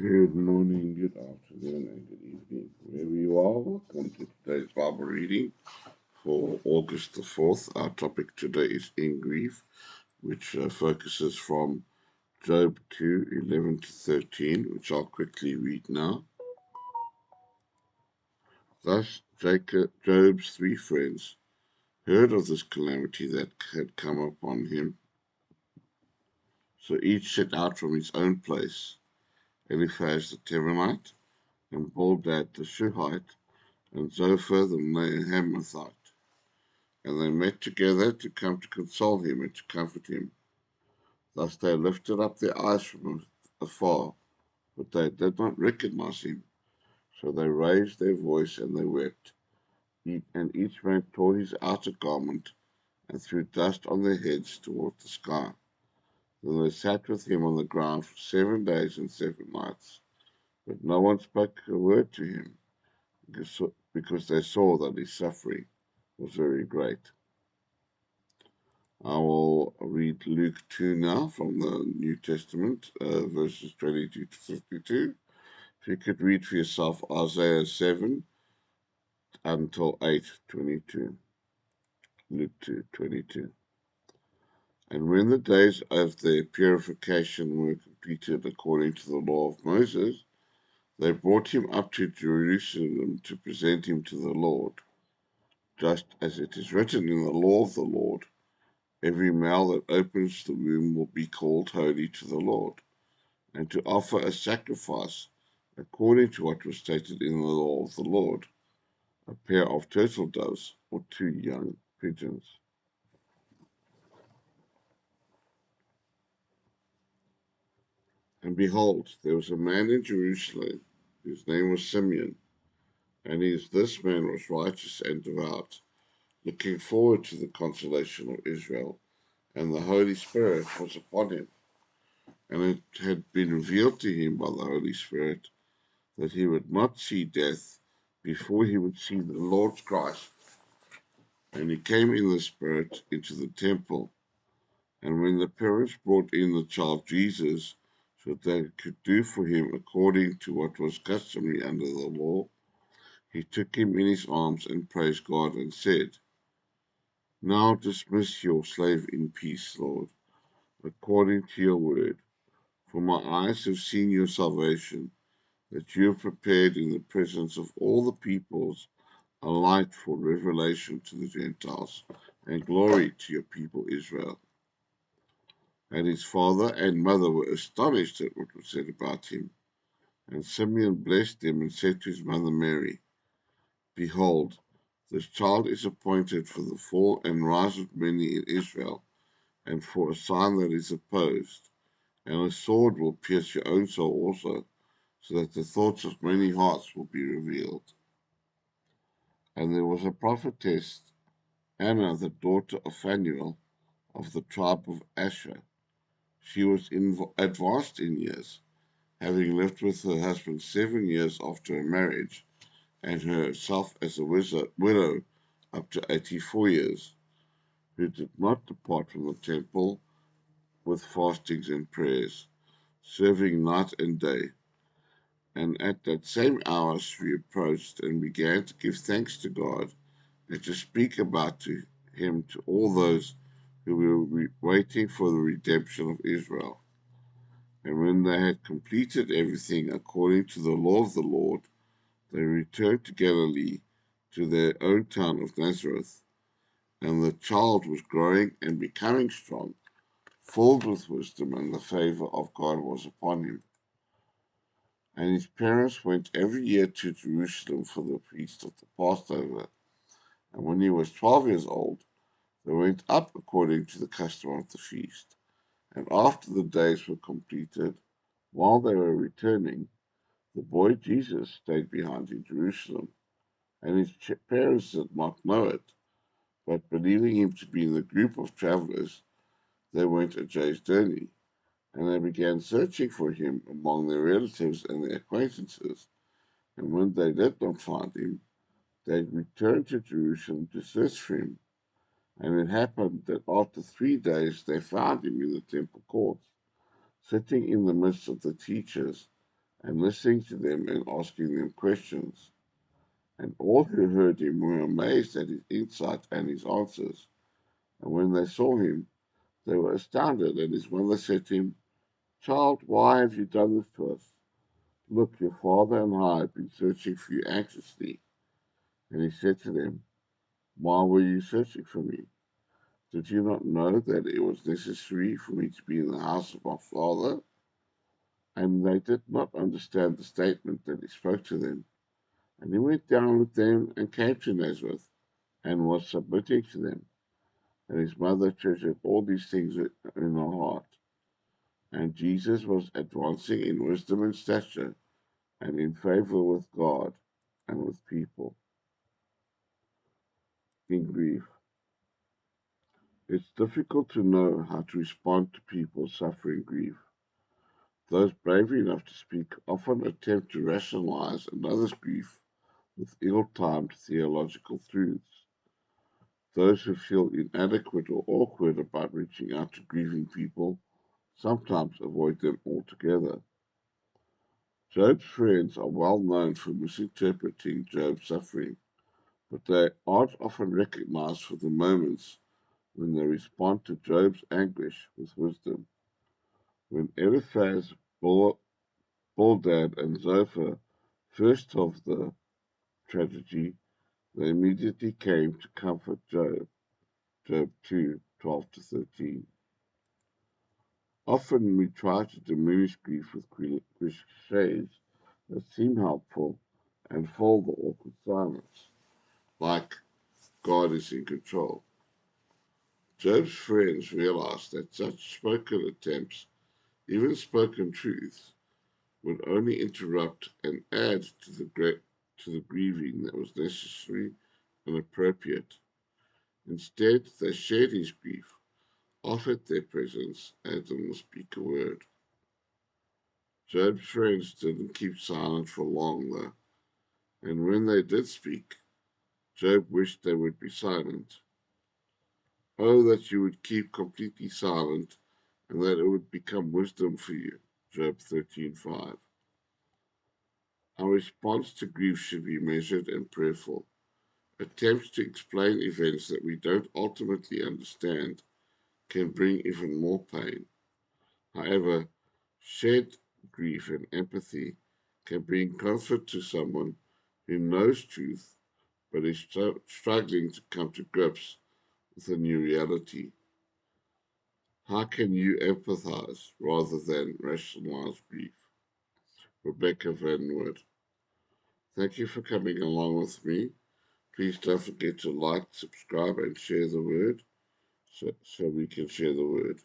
Good morning, good afternoon, and good evening, wherever you are. Welcome to today's Bible reading for August the 4th. Our topic today is In Grief, which focuses from Job 2:11 to 13, which I'll quickly read now. Thus Job's three friends heard of this calamity that had come upon him. So each set out from his own place, Eliphaz the Temanite, and Bildad the Shuhite, and Zophar the Naamathite. And they met together to come to console him and to comfort him. Thus they lifted up their eyes from afar, but they did not recognize him. So they raised their voice and they wept. And each man tore his outer garment and threw dust on their heads toward the sky. Then they sat with him on the ground for 7 days and 7 nights. But no one spoke a word to him, because they saw that his suffering was very great. I will read Luke 2 now from the New Testament, verses 22 to 52. If you could read for yourself Isaiah 7 until 8:22. Luke 2:22. And when the days of their purification were completed according to the law of Moses, they brought him up to Jerusalem to present him to the Lord, just as it is written in the law of the Lord. Every male that opens the womb will be called holy to the Lord, and to offer a sacrifice according to what was stated in the law of the Lord, a pair of turtle doves or two young pigeons. And behold, there was a man in Jerusalem whose name was Simeon, and this man was righteous and devout, looking forward to the consolation of Israel, and the Holy Spirit was upon him. And it had been revealed to him by the Holy Spirit that he would not see death before he would see the Lord's Christ. And he came in the Spirit into the temple. And when the parents brought in the child Jesus, so that they could do for him according to what was customary under the law, he took him in his arms and praised God and said, Now dismiss your slave in peace, Lord, according to your word. For my eyes have seen your salvation, that you have prepared in the presence of all the peoples a light for revelation to the Gentiles, and glory to your people Israel. And his father and mother were astonished at what was said about him. And Simeon blessed them and said to his mother Mary, Behold, this child is appointed for the fall and rise of many in Israel, and for a sign that is opposed. And a sword will pierce your own soul also, so that the thoughts of many hearts will be revealed. And there was a prophetess, Anna, the daughter of Phanuel, of the tribe of Asher. She was advanced in years, having lived with her husband 7 years after her marriage, and herself as a widow up to 84 years, who did not depart from the temple with fastings and prayers, serving night and day. And at that same hour she approached and began to give thanks to God and to speak about him to all those who were waiting for the redemption of Israel. And when they had completed everything according to the law of the Lord, they returned to Galilee, to their own town of Nazareth. And the child was growing and becoming strong, filled with wisdom, and the favor of God was upon him. And his parents went every year to Jerusalem for the feast of the Passover. And when he was 12 years old, they went up according to the custom of the feast. And after the days were completed, while they were returning, the boy Jesus stayed behind in Jerusalem, and his parents did not know it, but believing him to be in the group of travelers, they went a day's journey, and they began searching for him among their relatives and their acquaintances. And when they did not find him, they returned to Jerusalem to search for him. And it happened that after 3 days they found him in the temple courts, sitting in the midst of the teachers, and listening to them and asking them questions. And all who heard him were amazed at his insight and his answers. And when they saw him, they were astounded. And his mother said to him, "Child, why have you done this to us? Look, your father and I have been searching for you anxiously." And he said to them, "Why were you searching for me? Did you not know that it was necessary for me to be in the house of my father?" And they did not understand the statement that he spoke to them. And he went down with them and came to Nazareth and was submitting to them. And his mother treasured all these things in her heart. And Jesus was advancing in wisdom and stature and in favor with God and with people. In grief, it's difficult to know how to respond to people suffering grief. Those brave enough to speak often attempt to rationalize another's grief with ill-timed theological truths. Those who feel inadequate or awkward about reaching out to grieving people sometimes avoid them altogether. Job's friends are well known for misinterpreting Job's suffering, but they aren't often recognized for the moments when they respond to Job's anguish with wisdom. When Eliphaz, Bildad, and Zophar first told the tragedy, they immediately came to comfort Job. Job 2:12-13. Often we try to diminish grief with cliches that seem helpful and fill the awkward silence, like God is in control. Job's friends realized that such spoken attempts, even spoken truths, would only interrupt and add to the grieving that was necessary and appropriate. Instead, they shared his grief, offered their presence, and didn't speak a word. Job's friends didn't keep silent for long, though, and when they did speak, Job wished they would be silent. "Oh, that you would keep completely silent, and that it would become wisdom for you." Job 13:5. Our response to grief should be measured and prayerful. Attempts to explain events that we don't ultimately understand can bring even more pain. However, shared grief and empathy can bring comfort to someone who knows truth but is struggling to come to grips with a new reality. How can you empathize rather than rationalize grief? Rebecca Van Wood. Thank you for coming along with me. Please don't forget to like, subscribe, and share the word so we can share the word.